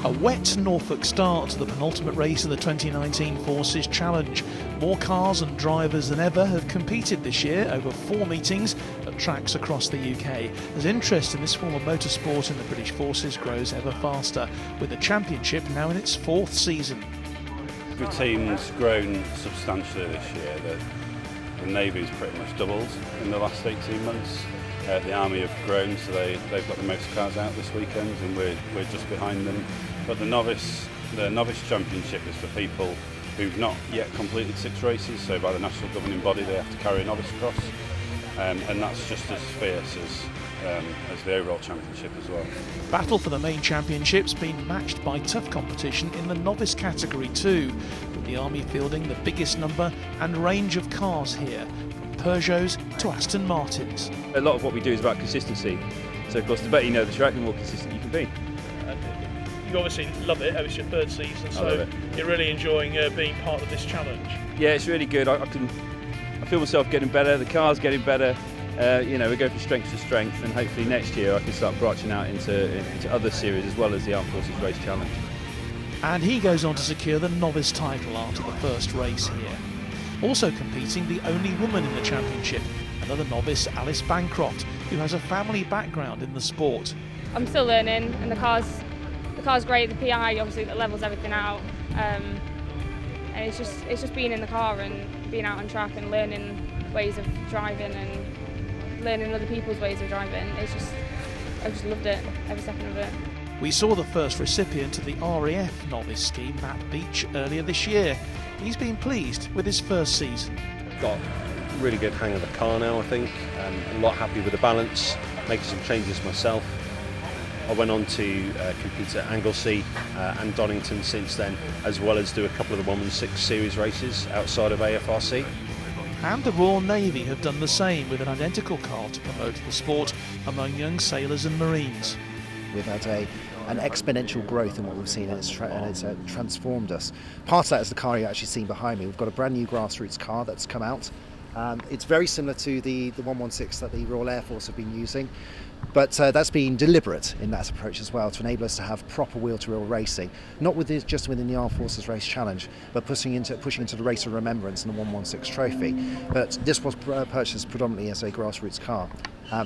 A wet Norfolk start to the penultimate race of the 2019 Forces Challenge. More cars and drivers than ever have competed this year over 4 meetings at tracks across the UK, as interest in this form of motorsport in the British Forces grows ever faster, with the championship now in its 4th season. The team's grown substantially this year. The Navy's pretty much doubled in the last 18 months. The Army have grown, so they've got the most cars out this weekend, and we're just behind them. But the novice championship is for people who've not yet completed 6 races, so by the national governing body they have to carry a novice cross, and that's just as fierce as the overall championship as well. Battle for the main championship's been matched by tough competition in the novice category too, with the Army fielding the biggest number and range of cars here, from Peugeots to Aston Martins. A lot of what we do is about consistency, so of course the better you know the track, the more consistent you can be. You obviously love it, it's your 3rd season, so you're really enjoying being part of this challenge. Yeah, it's really good. I feel myself getting better, the car's getting better. We go from strength to strength, and hopefully next year I can start branching out into other series as well as the Armed Forces Race Challenge. And he goes on to secure the novice title after the first race here. Also competing, the only woman in the championship, another novice, Alice Bancroft, who has a family background in the sport. I'm still learning, and the car's great. The PI obviously that levels everything out, and it's just being in the car and being out on track and learning ways of driving and learning other people's ways of driving. I've just loved it, every second of it. We saw the first recipient of the RAF novice scheme, Matt Beach, earlier this year. He's been pleased with his first season. Got a really good hang of the car now, I think. A lot happy with the balance, making some changes myself. I went on to compete at Anglesey and Donington since then, as well as do a couple of the 116 series races outside of AFRC. And the Royal Navy have done the same with an identical car to promote the sport among young sailors and Marines. We've had an exponential growth in what we've seen, and it's transformed us. Part of that is the car you've actually seen behind me. We've got a brand new grassroots car that's come out. It's very similar to the 116 that the Royal Air Force have been using, but that's been deliberate in that approach as well, to enable us to have proper wheel-to-wheel racing, not just within the Armed Forces Race Challenge, but pushing into the Race of Remembrance and the 116 trophy. But this was purchased predominantly as a grassroots car.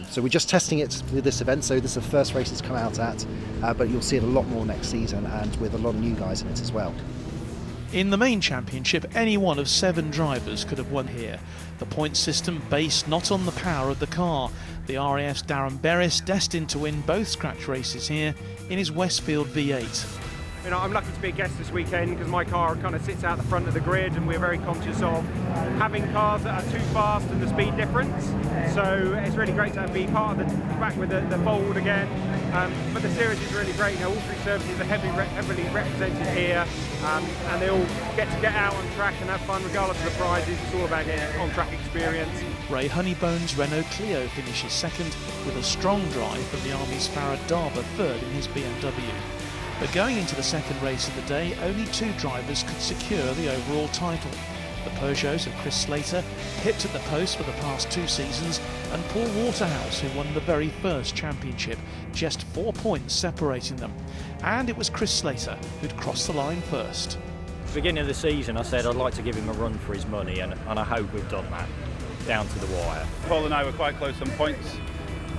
So we're just testing it with this event, so this is the first race it's come out at, but you'll see it a lot more next season, and with a lot of new guys in it as well. In the main championship, any one of 7 drivers could have won here. The point system based not on the power of the car. The RAF's Darren Berris destined to win both scratch races here in his Westfield V8. I'm lucky to be a guest this weekend because my car kind of sits out the front of the grid, and we're very conscious of having cars that are too fast and the speed difference. So it's really great to be part of back with the fold again. But the series is really great. All 3 services are heavily represented here, and they all get out on track and have fun regardless of the prizes. It's all about getting on-track experience. Ray Honeybone's Renault Clio finishes 2nd with a strong drive from the Army's Farah Darber 3rd in his BMW. But going into the second race of the day, only 2 drivers could secure the overall title. The Peugeots of Chris Slater, pipped at the post for the past 2 seasons, and Paul Waterhouse, who won the very first championship, just 4 points separating them. And it was Chris Slater who'd crossed the line first. At the beginning of the season I said I'd like to give him a run for his money, and I hope we've done that, down to the wire. Paul and I were quite close on points.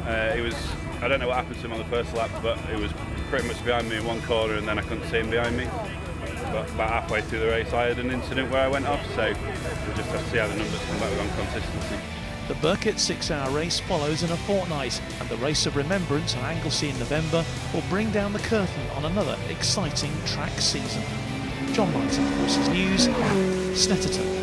I don't know what happened to him on the first lap, but it was pretty much behind me in one corner, and then I couldn't see him behind me. But about halfway through the race I had an incident where I went off, so we'll just have to see how the numbers come back on consistency. The Burkett 6-hour race follows in a fortnight, and the Race of Remembrance on Anglesey in November will bring down the curtain on another exciting track season. John Martin, Forces News, Snetterton.